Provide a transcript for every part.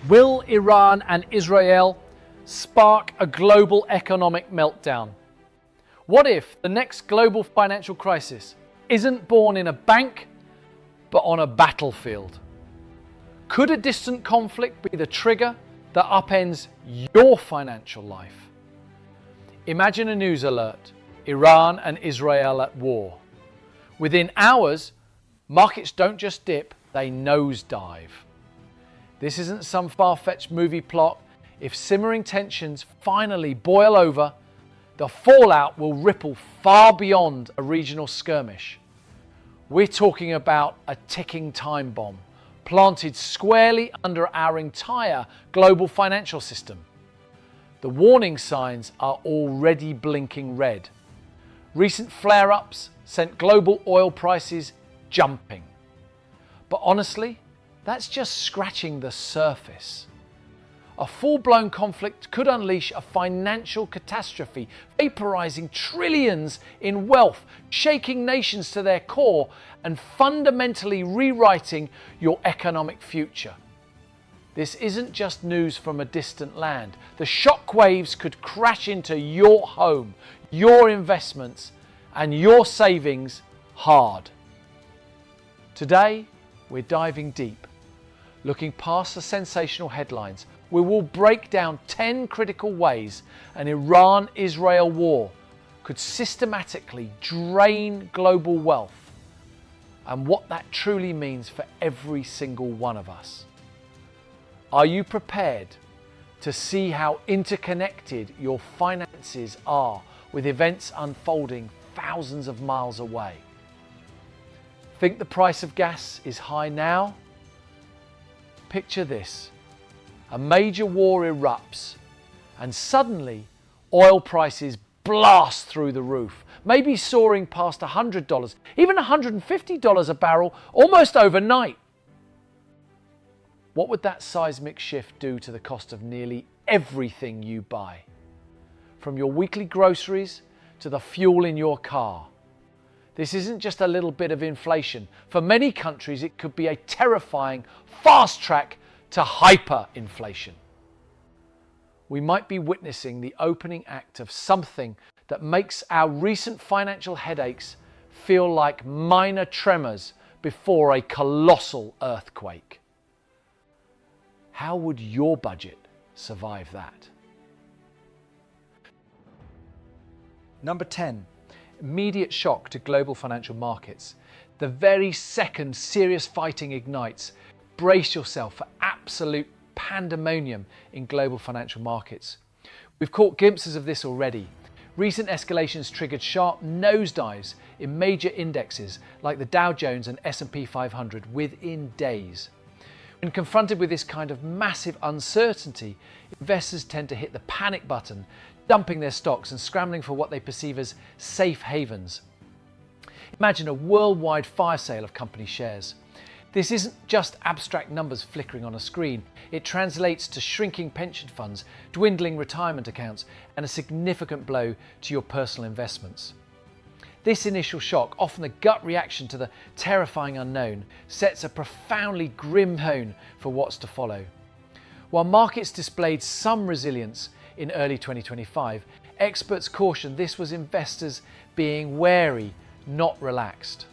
Will Iran and Israel spark a global economic meltdown? What if the next global financial crisis isn't born in a bank, but on a battlefield? Could a distant conflict be the trigger that upends your financial life? Imagine a news alert: Iran and Israel at war. Within hours, markets don't just dip, they nosedive. This isn't some far-fetched movie plot. If simmering tensions finally boil over, the fallout will ripple far beyond a regional skirmish. We're talking about a ticking time bomb, planted squarely under our entire global financial system. The warning signs are already blinking red. Recent flare-ups sent global oil prices jumping. But honestly, that's just scratching the surface. A full-blown conflict could unleash a financial catastrophe, vaporizing trillions in wealth, shaking nations to their core, and fundamentally rewriting your economic future. This isn't just news from a distant land. The shockwaves could crash into your home, your investments, and your savings hard. Today, we're diving deep. Looking past the sensational headlines, we will break down 10 critical ways an Iran-Israel war could systematically drain global wealth, and what that truly means for every single one of us. Are you prepared to see how interconnected your finances are with events unfolding thousands of miles away? Think the price of gas is high now? Picture this: a major war erupts and suddenly oil prices blast through the roof, maybe soaring past $100, even $150 a barrel almost overnight. What would that seismic shift do to the cost of nearly everything you buy? From your weekly groceries to the fuel in your car. This isn't just a little bit of inflation. For many countries, it could be a terrifying fast track to hyperinflation. We might be witnessing the opening act of something that makes our recent financial headaches feel like minor tremors before a colossal earthquake. How would your budget survive that? Number 10. Immediate shock to global financial markets. The very second serious fighting ignites, brace yourself for absolute pandemonium in global financial markets. We've caught glimpses of this already. Recent escalations triggered sharp nosedives in major indexes like the Dow Jones and S&P 500 within days. When confronted with this kind of massive uncertainty, investors tend to hit the panic button, dumping their stocks and scrambling for what they perceive as safe havens. Imagine a worldwide fire sale of company shares. This isn't just abstract numbers flickering on a screen. It translates to shrinking pension funds, dwindling retirement accounts, and a significant blow to your personal investments. This initial shock, often the gut reaction to the terrifying unknown, sets a profoundly grim tone for what's to follow. While markets displayed some resilience in early 2025, experts cautioned this was investors being wary, not relaxed.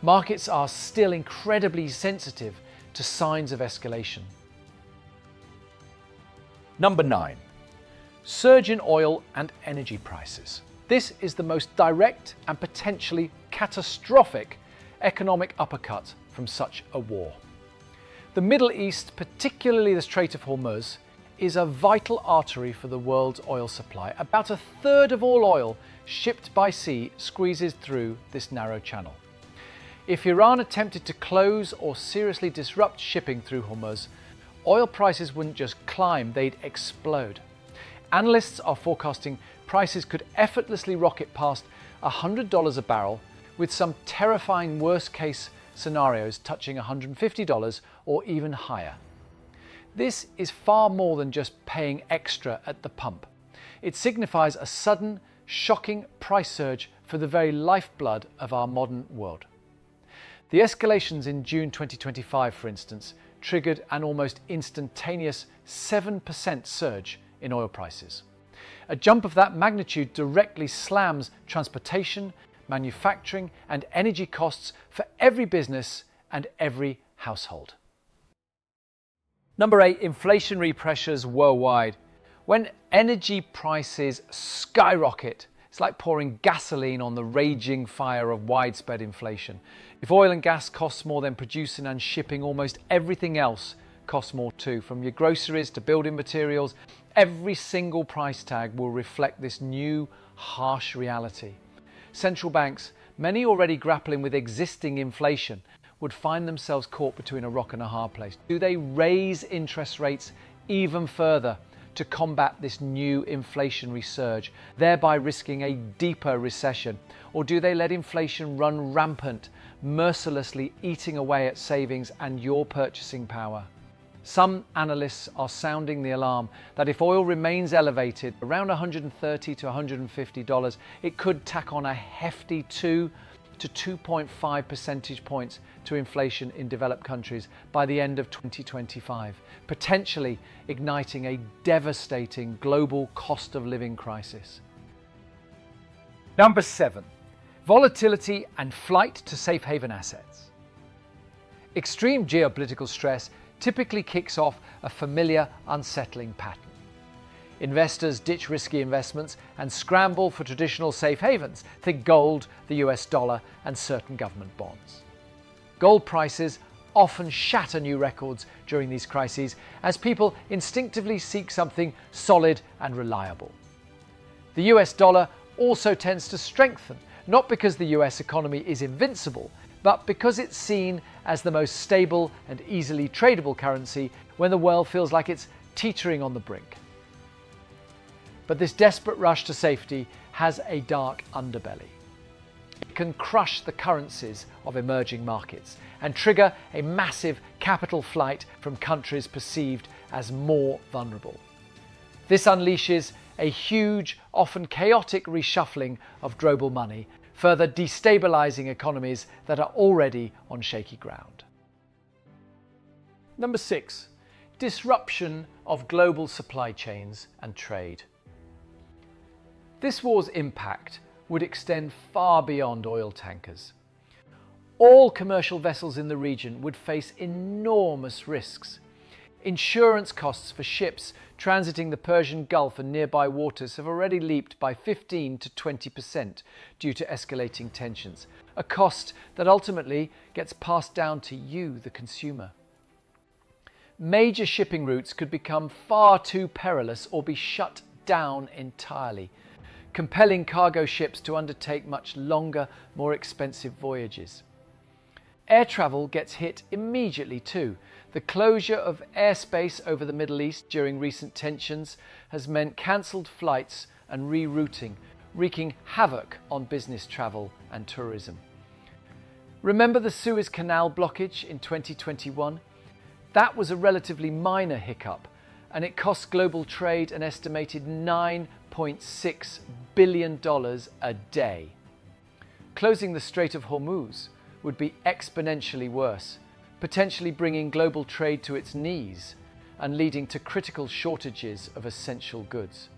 Markets are still incredibly sensitive to signs of escalation. Number 9. Surge in oil and energy prices. This is the most direct and potentially catastrophic economic uppercut from such a war. The Middle East, particularly the Strait of Hormuz, is a vital artery for the world's oil supply. About a third of all oil shipped by sea squeezes through this narrow channel. If Iran attempted to close or seriously disrupt shipping through Hormuz, oil prices wouldn't just climb, they'd explode. Analysts are forecasting prices could effortlessly rocket past $100 a barrel, with some terrifying worst-case scenarios touching $150 or even higher. This is far more than just paying extra at the pump. It signifies a sudden, shocking price surge for the very lifeblood of our modern world. The escalations in June 2025, for instance, triggered an almost instantaneous 7% surge in oil prices. A jump of that magnitude directly slams transportation, manufacturing, and energy costs for every business and every household. Number 8, inflationary pressures worldwide. When energy prices skyrocket, it's like pouring gasoline on the raging fire of widespread inflation. If oil and gas costs more, then producing and shipping almost everything else costs more too. From your groceries to building materials, every single price tag will reflect this new, harsh reality. Central banks, many already grappling with existing inflation, would find themselves caught between a rock and a hard place. Do they raise interest rates even further to combat this new inflationary surge, thereby risking a deeper recession? Or do they let inflation run rampant, mercilessly eating away at savings and your purchasing power? Some analysts are sounding the alarm that if oil remains elevated around $130 to $150, it could tack on a hefty 2 to 2.5 percentage points to inflation in developed countries by the end of 2025, potentially igniting a devastating global cost of living crisis. Number 7, volatility and flight to safe haven assets. Extreme geopolitical stress typically kicks off a familiar, unsettling pattern. Investors ditch risky investments and scramble for traditional safe havens. Think gold, the US dollar, and certain government bonds. Gold prices often shatter new records during these crises as people instinctively seek something solid and reliable. The US dollar also tends to strengthen, not because the US economy is invincible, but because it's seen as the most stable and easily tradable currency when the world feels like it's teetering on the brink. But this desperate rush to safety has a dark underbelly. It can crush the currencies of emerging markets and trigger a massive capital flight from countries perceived as more vulnerable. This unleashes a huge, often chaotic reshuffling of global money, further destabilizing economies that are already on shaky ground. Number 6, disruption of global supply chains and trade. This war's impact would extend far beyond oil tankers. All commercial vessels in the region would face enormous risks. Insurance costs for ships transiting the Persian Gulf and nearby waters have already leaped by 15 to 20% due to escalating tensions, a cost that ultimately gets passed down to you, the consumer. Major shipping routes could become far too perilous or be shut down entirely, compelling cargo ships to undertake much longer, more expensive voyages. Air travel gets hit immediately too. The closure of airspace over the Middle East during recent tensions has meant cancelled flights and rerouting, wreaking havoc on business travel and tourism. Remember the Suez Canal blockage in 2021? That was a relatively minor hiccup, and it cost global trade an estimated $9.6 billion a day. Closing the Strait of Hormuz would be exponentially worse, potentially bringing global trade to its knees and leading to critical shortages of essential goods.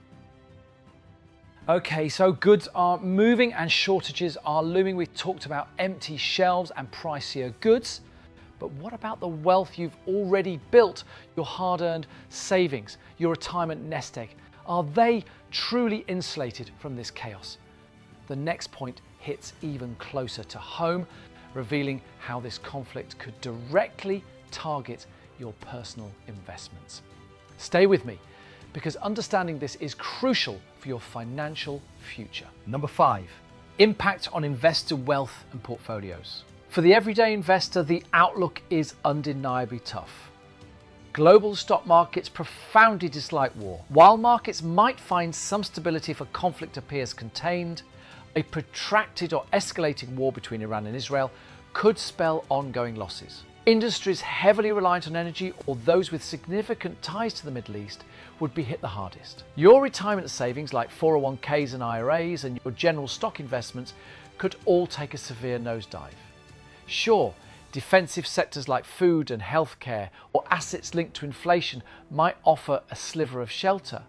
Okay, so goods are moving and shortages are looming. We've talked about empty shelves and pricier goods. But what about the wealth you've already built, your hard-earned savings, your retirement nest egg? Are they truly insulated from this chaos? The next point hits even closer to home, revealing how this conflict could directly target your personal investments. Stay with me, because understanding this is crucial for your financial future. Number 5, impact on investor wealth and portfolios. For the everyday investor, the outlook is undeniably tough. Global stock markets profoundly dislike war. While markets might find some stability if a conflict appears contained, a protracted or escalating war between Iran and Israel could spell ongoing losses. Industries heavily reliant on energy or those with significant ties to the Middle East would be hit the hardest. Your retirement savings like 401ks and IRAs and your general stock investments could all take a severe nosedive. Sure, Defensive sectors like food and healthcare or assets linked to inflation might offer a sliver of shelter,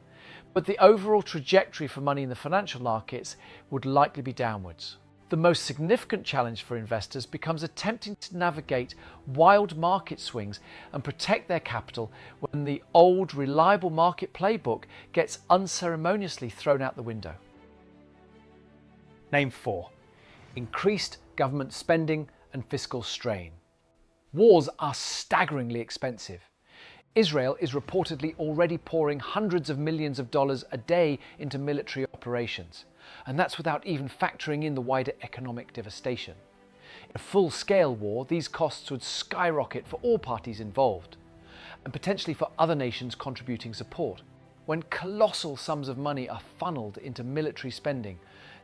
but the overall trajectory for money in the financial markets would likely be downwards. The most significant challenge for investors becomes attempting to navigate wild market swings and protect their capital when the old, reliable market playbook gets unceremoniously thrown out the window. Name 4. Increased government spending and fiscal strain. Wars are staggeringly expensive. Israel is reportedly already pouring hundreds of millions of dollars a day into military operations, and that's without even factoring in the wider economic devastation. In a full-scale war, these costs would skyrocket for all parties involved, and potentially for other nations contributing support. When colossal sums of money are funneled into military spending,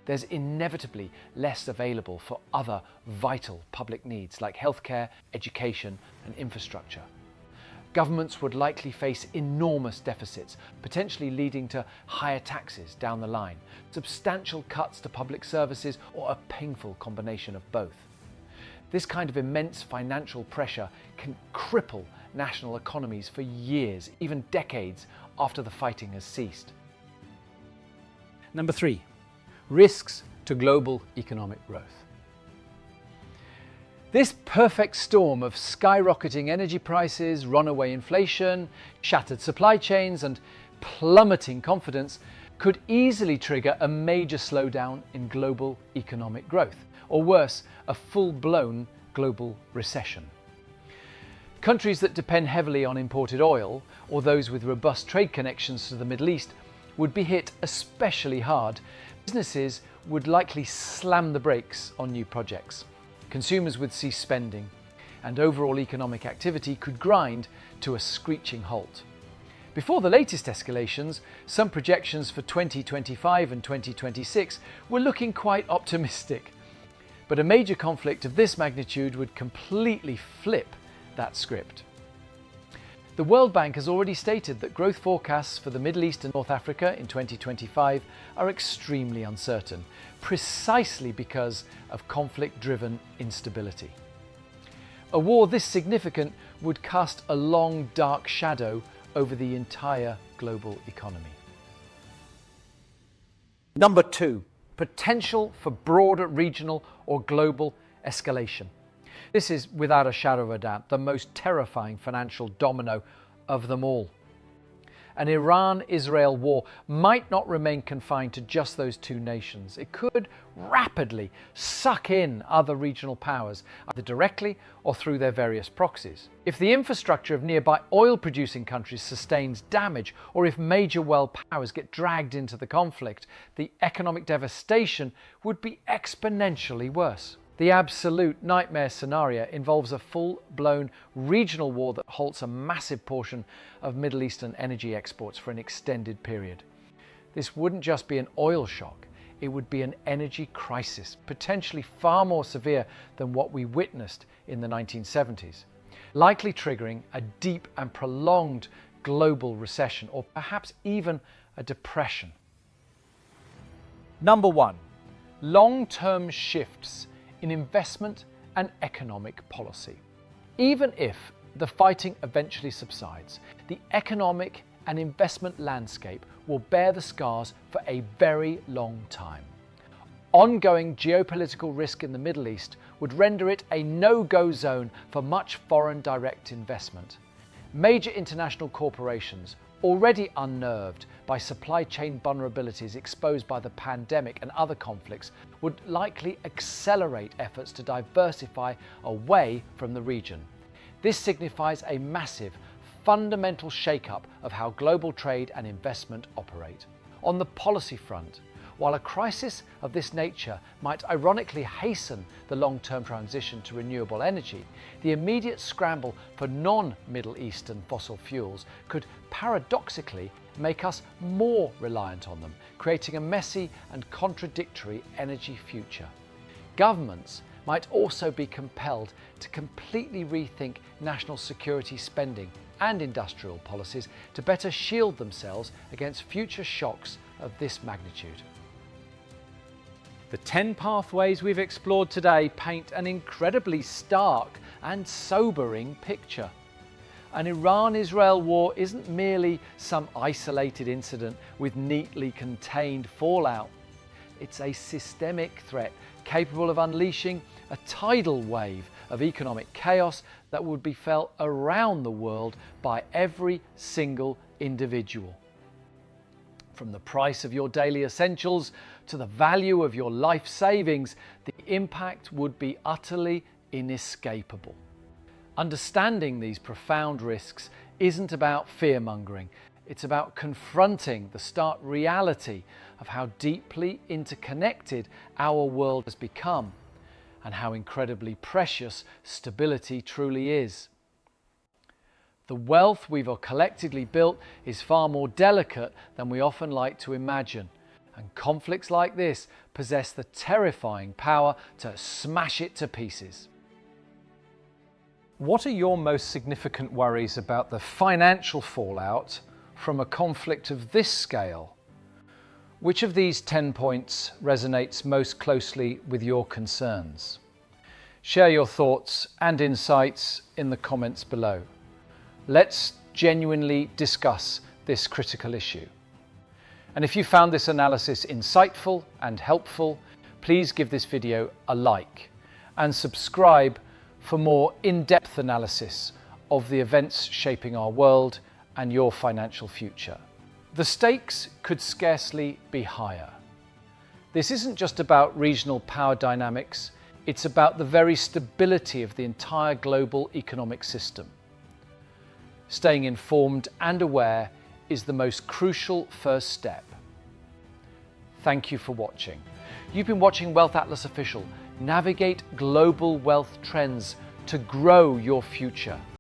there's inevitably less available for other vital public needs like healthcare, education, and infrastructure. Governments would likely face enormous deficits, potentially leading to higher taxes down the line, substantial cuts to public services, or a painful combination of both. This kind of immense financial pressure can cripple national economies for years, even decades after the fighting has ceased. Number 3. Risks to global economic growth. This perfect storm of skyrocketing energy prices, runaway inflation, shattered supply chains, and plummeting confidence could easily trigger a major slowdown in global economic growth, or worse, a full-blown global recession. Countries that depend heavily on imported oil, or those with robust trade connections to the Middle East, would be hit especially hard. Businesses would likely slam the brakes on new projects. Consumers would cease spending, and overall economic activity could grind to a screeching halt. Before the latest escalations, some projections for 2025 and 2026 were looking quite optimistic. But a major conflict of this magnitude would completely flip that script. The World Bank has already stated that growth forecasts for the Middle East and North Africa in 2025 are extremely uncertain, precisely because of conflict-driven instability. A war this significant would cast a long, dark shadow over the entire global economy. Number 2. Potential for broader regional or global escalation. This is, without a shadow of a doubt, the most terrifying financial domino of them all. An Iran-Israel war might not remain confined to just those two nations. It could rapidly suck in other regional powers, either directly or through their various proxies. If the infrastructure of nearby oil-producing countries sustains damage, or if major world powers get dragged into the conflict, the economic devastation would be exponentially worse. The absolute nightmare scenario involves a full-blown regional war that halts a massive portion of Middle Eastern energy exports for an extended period. This wouldn't just be an oil shock, it would be an energy crisis, potentially far more severe than what we witnessed in the 1970s, likely triggering a deep and prolonged global recession, or perhaps even a depression. Number 1. Long-term shifts in investment and economic policy. Even if the fighting eventually subsides, the economic and investment landscape will bear the scars for a very long time. Ongoing geopolitical risk in the Middle East would render it a no-go zone for much foreign direct investment. Major international corporations, already unnerved by supply chain vulnerabilities exposed by the pandemic and other conflicts, would likely accelerate efforts to diversify away from the region. This signifies a massive, fundamental shake-up of how global trade and investment operate. On the policy front, while a crisis of this nature might ironically hasten the long-term transition to renewable energy, the immediate scramble for non-Middle Eastern fossil fuels could paradoxically make us more reliant on them, creating a messy and contradictory energy future. Governments might also be compelled to completely rethink national security spending and industrial policies to better shield themselves against future shocks of this magnitude. The 10 pathways we've explored today paint an incredibly stark and sobering picture. An Iran-Israel war isn't merely some isolated incident with neatly contained fallout. It's a systemic threat capable of unleashing a tidal wave of economic chaos that would be felt around the world by every single individual. From the price of your daily essentials to the value of your life savings, the impact would be utterly inescapable. Understanding these profound risks isn't about fear-mongering. It's about confronting the stark reality of how deeply interconnected our world has become and how incredibly precious stability truly is. The wealth we've collectively built is far more delicate than we often like to imagine, and conflicts like this possess the terrifying power to smash it to pieces. What are your most significant worries about the financial fallout from a conflict of this scale? Which of these 10 points resonates most closely with your concerns? Share your thoughts and insights in the comments below. Let's genuinely discuss this critical issue. And if you found this analysis insightful and helpful, please give this video a like and subscribe for more in-depth analysis of the events shaping our world and your financial future. The stakes could scarcely be higher. This isn't just about regional power dynamics, it's about the very stability of the entire global economic system. Staying informed and aware is the most crucial first step. Thank you for watching. You've been watching Wealth Atlas Official. Navigate global wealth trends to grow your future.